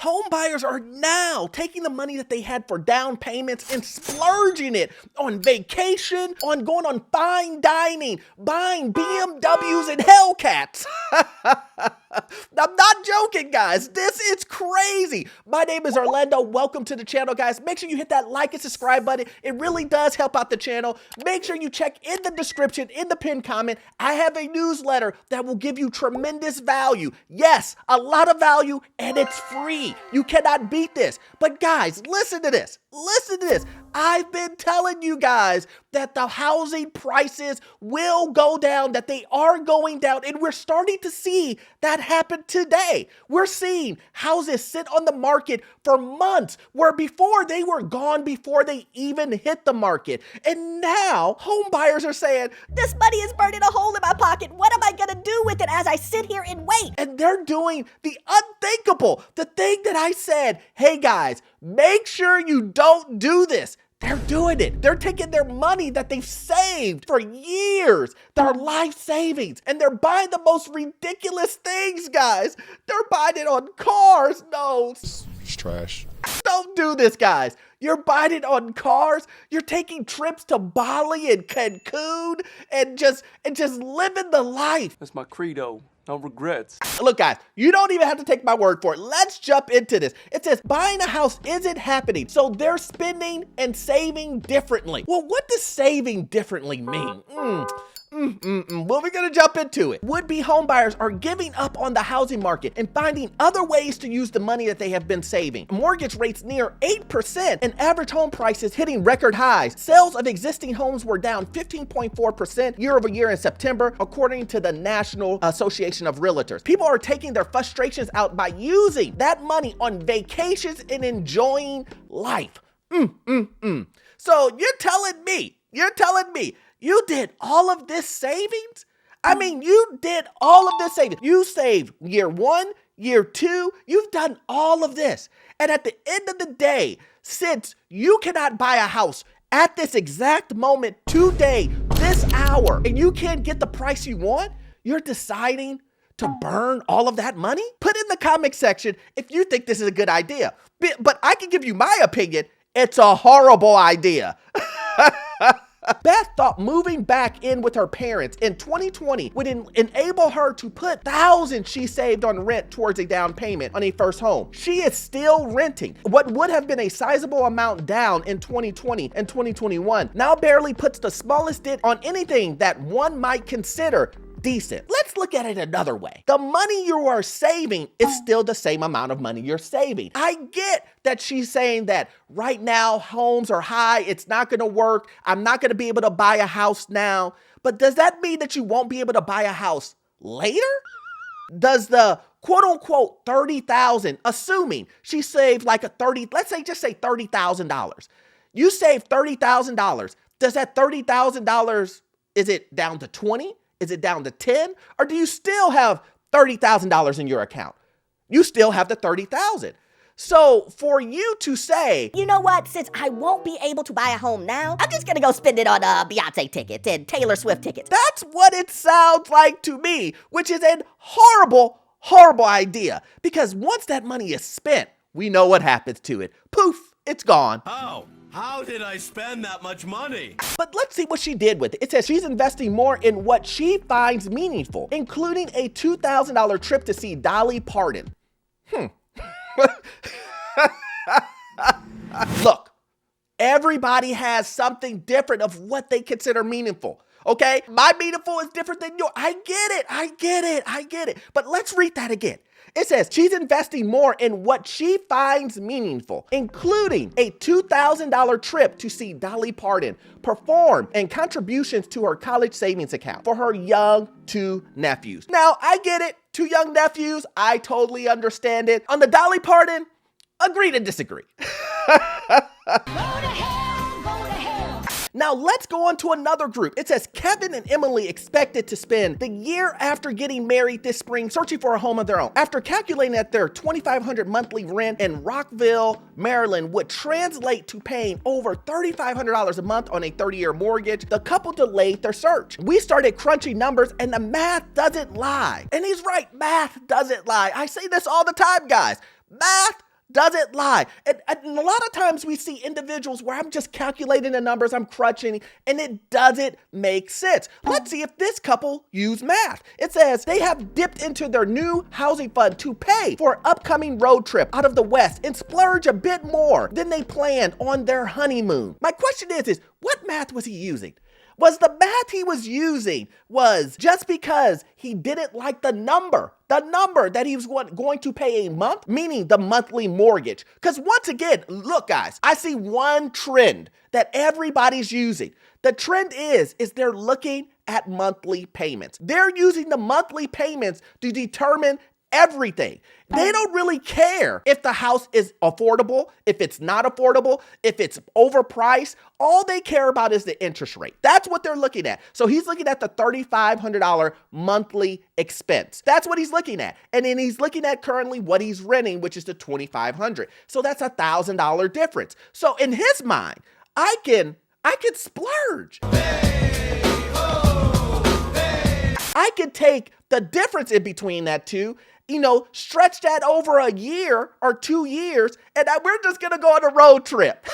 home buyers are now taking the money that they had for down payments and splurging it on vacation, on going on fine dining, buying BMWs and Hellcats. I'm not joking, guys. This is crazy. My name is Orlando. Welcome to the channel, guys. Make sure you hit that like and subscribe button. It really does help out the channel. Make sure you check in the description, in the pinned comment. I have a newsletter that will give you tremendous value. Yes, a lot of value, and it's free. You cannot beat this. But guys, listen to this. Listen to this. I've been telling you guys that the housing prices will go down, that they are going down, and we're starting to see that happen today. We're seeing houses sit on the market for months, where before they were gone before they even hit the market. And now home buyers are saying, this money is burning a hole in my pocket. What am I gonna do with it as I sit here and wait? And they're doing the unthinkable, the thing that I said, hey guys, make sure you don't do this. They're doing it. They're taking their money that they've saved for years, their life savings, and they're buying the most ridiculous things, guys. They're buying it on cars. No. It's trash. Don't do this, guys. You're buying it on cars. You're taking trips to Bali and Cancun and just living the life. That's my credo. No regrets. Look, guys, you don't even have to take my word for it. Let's jump into this. It says buying a house isn't happening, so they're spending and saving differently. Well, what does saving differently mean? Well, we're gonna jump into it. Would-be homebuyers are giving up on the housing market and finding other ways to use the money that they have been saving. Mortgage rates near 8% and average home prices hitting record highs. Sales of existing homes were down 15.4% year over year in September, according to the National Association of Realtors. People are taking their frustrations out by using that money on vacations and enjoying life. So you're telling me, you did all of this savings? I mean, you did all of this savings. You saved year one, year two, you've done all of this. And at the end of the day, since you cannot buy a house at this exact moment, today, this hour, and you can't get the price you want, you're deciding to burn all of that money? Put in the comment section if you think this is a good idea. But I can give you my opinion. It's a horrible idea. Beth thought moving back in with her parents in 2020 would enable her to put thousands she saved on rent towards a down payment on a first home. She is still renting. What would have been a sizable amount down in 2020 and 2021 now barely puts the smallest dent on anything that one might consider decent. Let's look at it another way. The money you are saving is still the same amount of money you're saving. I get that she's saying that right now homes are high, it's not gonna work, I'm not gonna be able to buy a house now, but does that mean that you won't be able to buy a house later? Does the quote unquote 30,000, assuming she saved like let's say just say $30,000. You saved $30,000. Does that $30,000, is it down to 20? Is it down to 10? Or do you still have $30,000 in your account? You still have the $30,000. So for you to say, you know what, since I won't be able to buy a home now, I'm just gonna go spend it on Beyonce tickets and Taylor Swift tickets. That's what it sounds like to me, which is a horrible, horrible idea. Because once that money is spent, we know what happens to it. Poof, it's gone. How did I spend that much money? But let's see what she did with it. It says she's investing more in what she finds meaningful, including a $2,000 trip to see Dolly Parton. Look, everybody has something different of what they consider meaningful. Okay, my meaningful is different than yours. I get it. But let's read that again. It says she's investing more in what she finds meaningful, including a $2,000 trip to see Dolly Parton perform and contributions to her college savings account for her young 2 nephews. Now, I get it. 2 young nephews. I totally understand it. On the Dolly Parton, agree to disagree. Now let's go on to another group. It says Kevin and Emily expected to spend the year after getting married this spring searching for a home of their own. After calculating that their $2,500 monthly rent in Rockville, Maryland would translate to paying over $3,500 a month on a 30-year mortgage, the couple delayed their search. We started crunching numbers and the math doesn't lie. And he's right, math doesn't lie. I say this all the time, guys. Math doesn't lie. And a lot of times we see individuals where I'm just calculating the numbers, I'm crunching, and it doesn't make sense. Let's see if this couple use math. It says they have dipped into their new housing fund to pay for an upcoming road trip out of the West and splurge a bit more than they planned on their honeymoon. My question is what math was he using? Was the math he was using was just because he didn't like the number that he was going to pay a month, meaning the monthly mortgage? Because once again, look guys, I see one trend that everybody's using. The trend is they're looking at monthly payments. They're using the monthly payments to determine everything. They don't really care if the house is affordable, if it's not affordable, if it's overpriced. All they care about is the interest rate. That's what they're looking at. So he's looking at the $3,500 monthly expense. That's what he's looking at. And then he's looking at currently what he's renting, which is the $2,500. So that's $1,000 difference. So in his mind, I can splurge. I could take the difference in between that two, stretch that over a year or 2 years, and we're just gonna go on a road trip.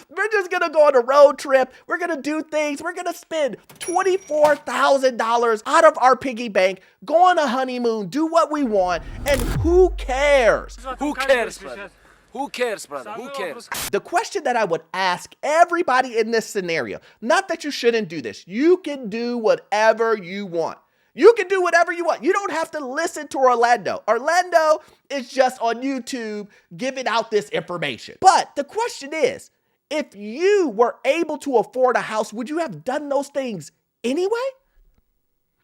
We're just gonna go on a road trip. We're gonna do things. We're gonna spend $24,000 out of our piggy bank, go on a honeymoon, do what we want, and who cares? Who cares, brother? Who cares, brother? Who cares? The question that I would ask everybody in this scenario, not that you shouldn't do this, you can do whatever you want. You can do whatever you want. You don't have to listen to Orlando. Orlando is just on YouTube giving out this information. But the question is, if you were able to afford a house, would you have done those things anyway?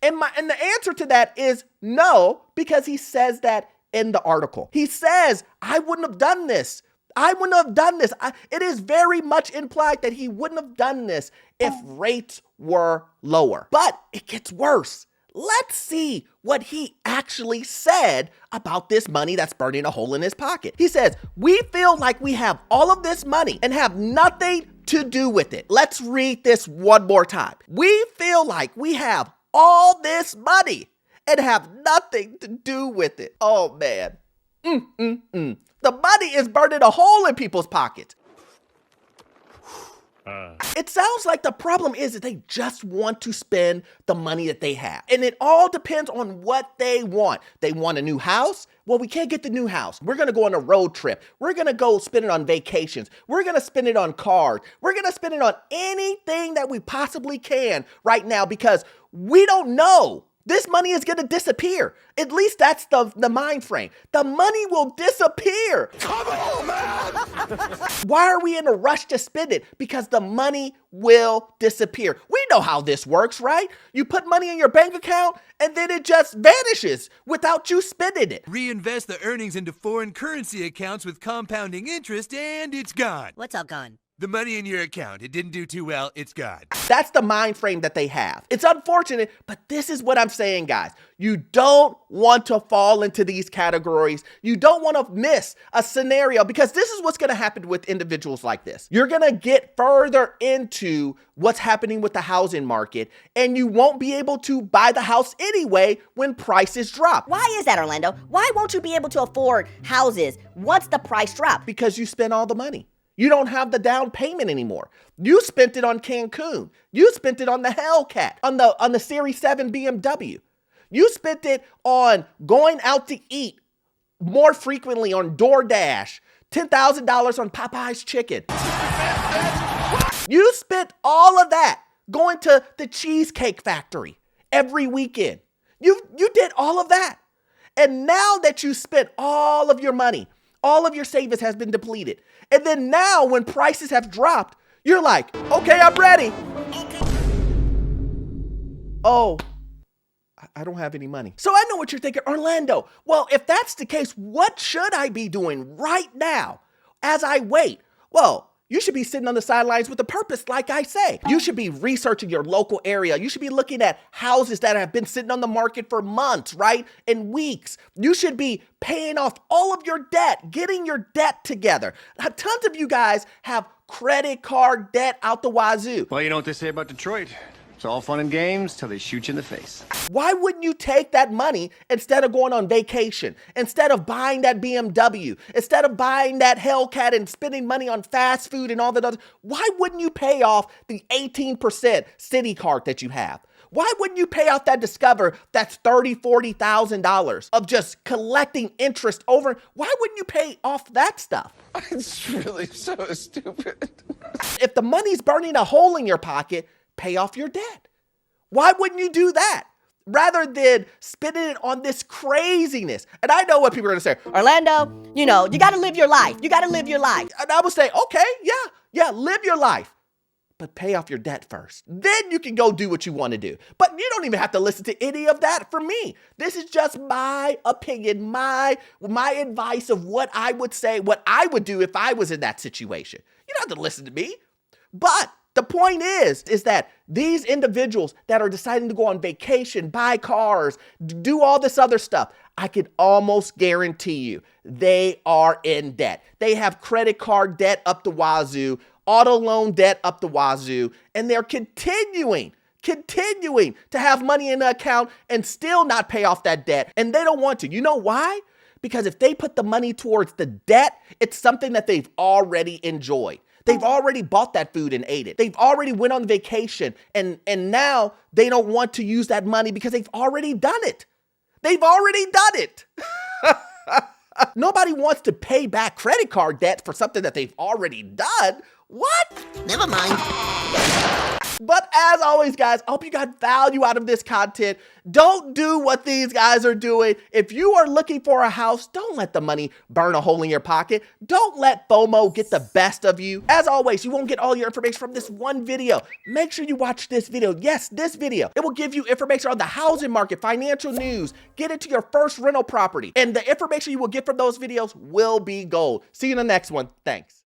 And the answer to that is no, because he says that in the article. He says, I wouldn't have done this. It is very much implied that he wouldn't have done this if rates were lower. But it gets worse. Let's see what he actually said about this money that's burning a hole in his pocket. He says, we feel like we have all of this money and have nothing to do with it. Let's read this one more time. We feel like we have all this money and have nothing to do with it. Oh man. The money is burning a hole in people's pockets. It sounds like the problem is that they just want to spend the money that they have. And it all depends on what they want. They want a new house? Well, we can't get the new house. We're gonna go on a road trip. We're gonna go spend it on vacations. We're gonna spend it on cars. We're gonna spend it on anything that we possibly can right now because we don't know. This money is going to disappear. At least that's the mind frame. The money will disappear. Come on, man! Why are we in a rush to spend it? Because the money will disappear. We know how this works, right? You put money in your bank account and then it just vanishes without you spending it. Reinvest the earnings into foreign currency accounts with compounding interest and it's gone. What's all gone? The money in your account, it didn't do too well, it's gone. That's the mind frame that they have. It's unfortunate, but this is what I'm saying, guys. You don't want to fall into these categories. You don't want to miss a scenario because this is what's going to happen with individuals like this. You're going to get further into what's happening with the housing market and you won't be able to buy the house anyway when prices drop. Why is that, Orlando? Why won't you be able to afford houses once the price drops? Because you spend all the money. You don't have the down payment anymore. You spent it on Cancun. You spent it on the Hellcat, on the Series 7 BMW. You spent it on going out to eat more frequently on DoorDash, $10,000 on Popeye's chicken. You spent all of that going to the Cheesecake Factory every weekend. You did all of that. And now that you spent all of your money, all of your savings has been depleted. And then now when prices have dropped, you're like, okay, I'm ready. Oh, I don't have any money. So I know what you're thinking, Orlando. Well, if that's the case, what should I be doing right now as I wait? Well, you should be sitting on the sidelines with a purpose, like I say. You should be researching your local area. You should be looking at houses that have been sitting on the market for months, right? And weeks. You should be paying off all of your debt, getting your debt together. Now, tons of you guys have credit card debt out the wazoo. Well, you know what they say about Detroit. It's all fun and games till they shoot you in the face. Why wouldn't you take that money instead of going on vacation, instead of buying that BMW, instead of buying that Hellcat and spending money on fast food and all that other? Why wouldn't you pay off the 18% city card that you have? Why wouldn't you pay off that Discover that's $30,000, $40,000 of just collecting interest over? Why wouldn't you pay off that stuff? It's really so stupid. If the money's burning a hole in your pocket, pay off your debt. Why wouldn't you do that? Rather than spending it on this craziness. And I know what people are gonna say. Orlando, you know, you gotta live your life. You gotta live your life. And I would say, okay, yeah, live your life. But pay off your debt first. Then you can go do what you want to do. But you don't even have to listen to any of that from me. This is just my opinion, my advice of what I would say, what I would do if I was in that situation. You don't have to listen to me. But the point is that these individuals that are deciding to go on vacation, buy cars, do all this other stuff, I can almost guarantee you they are in debt. They have credit card debt up the wazoo, auto loan debt up the wazoo, and they're continuing to have money in the account and still not pay off that debt. And they don't want to. You know why? Because if they put the money towards the debt, it's something that they've already enjoyed. They've already bought that food and ate it. They've already went on vacation and now they don't want to use that money because they've already done it. They've already done it. Nobody wants to pay back credit card debt for something that they've already done. What? Never mind. But as always, guys, I hope you got value out of this content. Don't do what these guys are doing. If you are looking for a house, don't let the money burn a hole in your pocket. Don't let FOMO get the best of you. As always, you won't get all your information from this one video. Make sure you watch this video. Yes, this video. It will give you information on the housing market, financial news, get into your first rental property. And the information you will get from those videos will be gold. See you in the next one. Thanks.